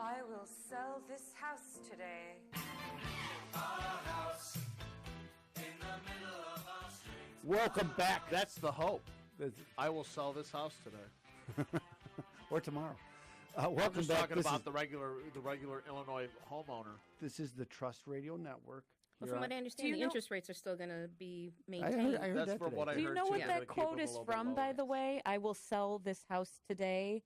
I will sell this house today. A house in the middle of our street. Welcome back. That's the hope. I will sell this house today. Or tomorrow. I'm Welcome just back. talking This about is, the regular Illinois homeowner. this is the Trust Radio Network. Well, from what I understand, the interest rates are still going to be I maintained. heard That's that from today. what I Do you heard, know too. what They're that gonna keep quote them a is little bit from, by lower. the way? I will sell this house today.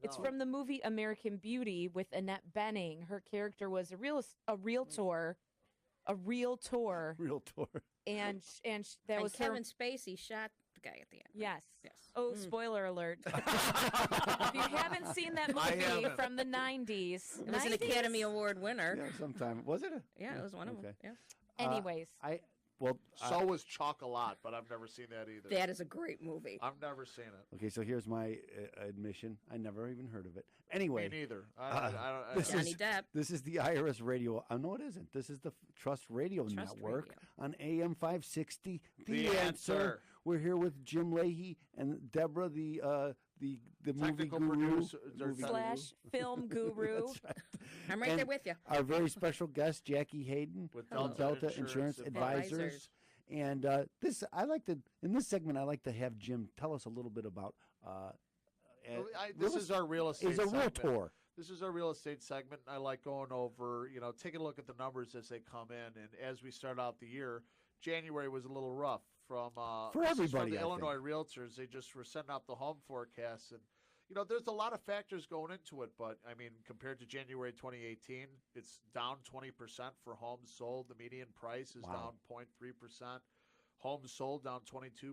It's No. from the movie American Beauty with Annette Bening. Her character was a realtor, Real tour. and that And was Kevin her. Spacey shot the guy at the end. Yes. Yes. Oh, spoiler alert! If you haven't seen that movie haven't. from the '90s, It was an Academy Award winner. Yeah, sometime. Was it? Yeah, it was one of them. Okay. Yeah. Anyways, So was Chocolat, but I've never seen that either. That is a great movie. I've never seen it. okay. So here's my admission. I never even heard of it. Anyway, Me neither. I this Johnny is Depp. this is the IRS radio. No, it isn't. This is the Trust Radio Trust Network Radio. on AM 560. The Answer. We're here with Jim Leahy and Deborah, the movie Technical guru, producer- movie slash film guru. That's right. I'm right And there with you. Our very special guest, Jackie Hayden With of Delta Delta Insurance Insurance Advisors. And in this segment, I like to have Jim tell us a little bit about. This is our real estate He's a segment. realtor. This is our real estate segment. I like going over, taking a look at the numbers as they come in. And as we start out the year, January was a little rough from For this is everybody, From the I Illinois realtors, they just were sending out the home forecasts, and there's a lot of factors going into it. But I mean, compared to January 2018, it's down 20% for homes sold. The median price is down 0.3%. Homes sold down 22%.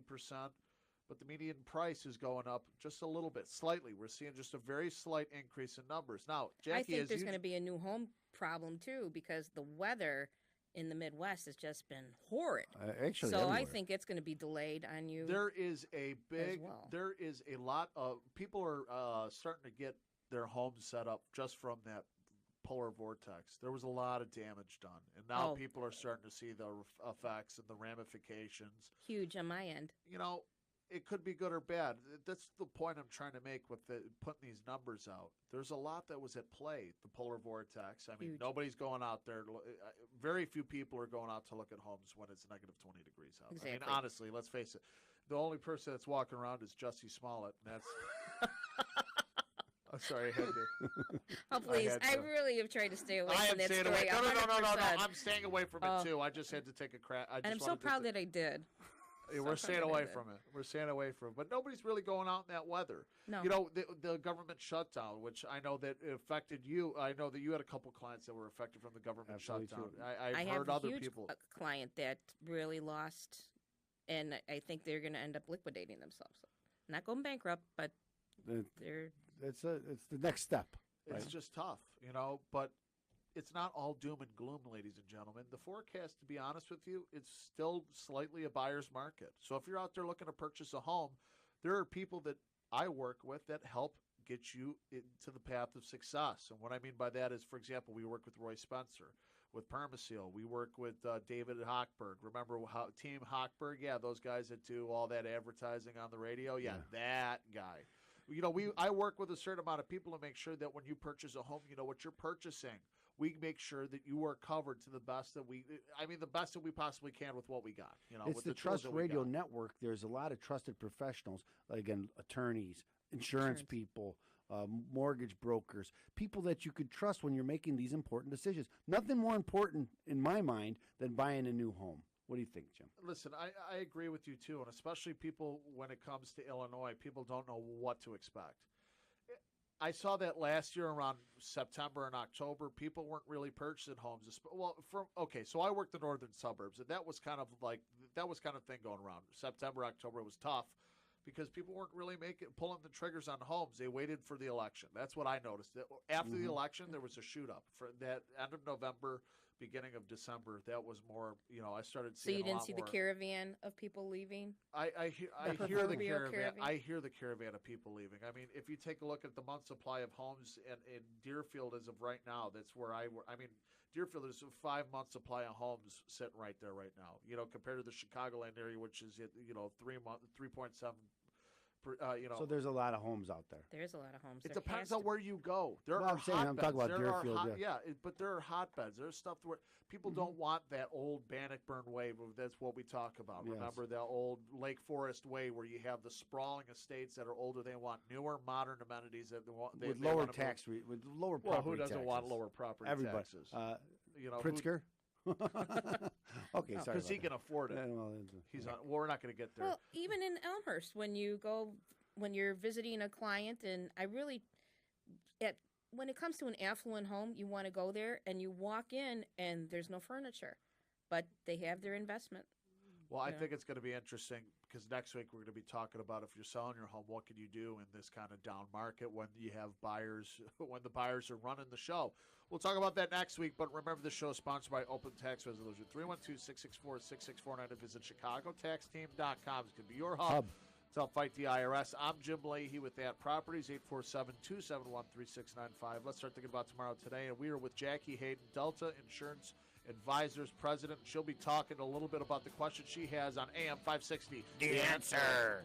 But the median price is going up just a little bit, slightly. We're seeing just a very slight increase in numbers. Now, Jackie, I think there's going to be a new home problem, too, because the weather in the Midwest has just been horrid. Actually, so everywhere. I think it's going to be delayed on you. there is a big, well. there is a lot of people are starting to get their homes set up just from that polar vortex. There was a lot of damage done, and now Oh. people are starting to see the effects and the ramifications. Huge on my end. It could be good or bad. That's the point I'm trying to make with putting these numbers out. There's a lot that was at play, the polar vortex. I mean, Huge. nobody's going out there. Very few people are going out to look at homes when it's negative 20 degrees out. I mean, Exactly. honestly, let's face it. The only person that's walking around is Jussie Smollett, and that's... I'm sorry, I had to. Oh, please. had I to. really have tried to stay away I from am that staying story. away. No. 100%. I'm staying away from it, too. I just had to take a crack. And I'm so proud that I did. We're staying away from it. We're staying away from it. But nobody's really going out in that weather. No. The government shutdown, which I know that it affected you. I know that you had a couple clients that were affected from the government Absolutely shutdown. true. I've I heard have a other huge people. client that really lost, and I think they're going to end up liquidating themselves. Not going bankrupt, but they're... It's the next step. It's just tough, but it's not all doom and gloom, ladies and gentlemen. The forecast, to be honest with you, it's still slightly a buyer's market. So if you're out there looking to purchase a home, there are people that I work with that help get you into the path of success. And what I mean by that is, for example, we work with Roy Spencer, with Permaseal. We work with David Hochberg. Remember how Team Hochberg? Yeah, those guys that do all that advertising on the radio. Yeah. That guy. I work with a certain amount of people to make sure that when you purchase a home, you know what you're purchasing. We make sure that you are covered to the best that the best that we possibly can with what we got. It's with the tools Trust that we Radio got. Network. There's a lot of trusted professionals, again, attorneys, insurance people, mortgage brokers, people that you could trust when you're making these important decisions. Nothing more important, in my mind, than buying a new home. What do you think, Jim? Listen, I agree with you, too, and especially people, when it comes to Illinois, people don't know what to expect. I saw that last year around September and October. People weren't really purchasing homes. So I worked the northern suburbs, and that was kind of thing going around. September, October was tough because people weren't really pulling the triggers on homes. They waited for the election. That's what I noticed. After the election, there was a shoot up for that end of November, beginning of December. That was more. I started So seeing. you a didn't lot see more. the caravan of people leaving? I hear the proverbial caravan. caravan? I hear the caravan of people leaving. I mean, if you take a look at the month supply of homes in Deerfield as of right now, that's where I work. I mean, Deerfield is a 5-month supply of homes sitting right there right now. Compared to the Chicagoland area, which is 3.7 So there's a lot of homes out there. There's a lot of homes. It There depends has on to where you go. There Well, are I'm saying, I'm hotbeds. talking about There are Deerfield, but there are hotbeds. There's stuff where people don't want that old Bannockburn way. That's what we talk about. Yes. Remember the old Lake Forest way where you have the sprawling estates that are older. They want newer, modern amenities that they With they lower wanna move. tax rate, with lower Well, property who doesn't taxes. want lower property Everybody. taxes? You know, Pritzker? Okay, sorry. because he about can afford it. that. Yeah, well, He's on. Well, we're not going to get there. Well, even in Elmhurst, when you're visiting a client, and when it comes to an affluent home, you want to go there and you walk in and there's no furniture, but they have their investment. Well, I Yeah. think it's going to be interesting because next week we're going to be talking about if you're selling your home, what can you do in this kind of down market when you have buyers, when the buyers are running the show. We'll talk about that next week, but remember the show is sponsored by Open Tax Resolution, 312-664-6649, and visit ChicagoTaxTeam.com. It's going to be your hub to help fight the IRS. I'm Jim Leahy with That Properties, 847-271-3695. Let's start thinking about tomorrow today, and we are with Jackie Hayden, Delta Insurance Advisors President. She'll be talking a little bit about the question she has on AM 560. The answer.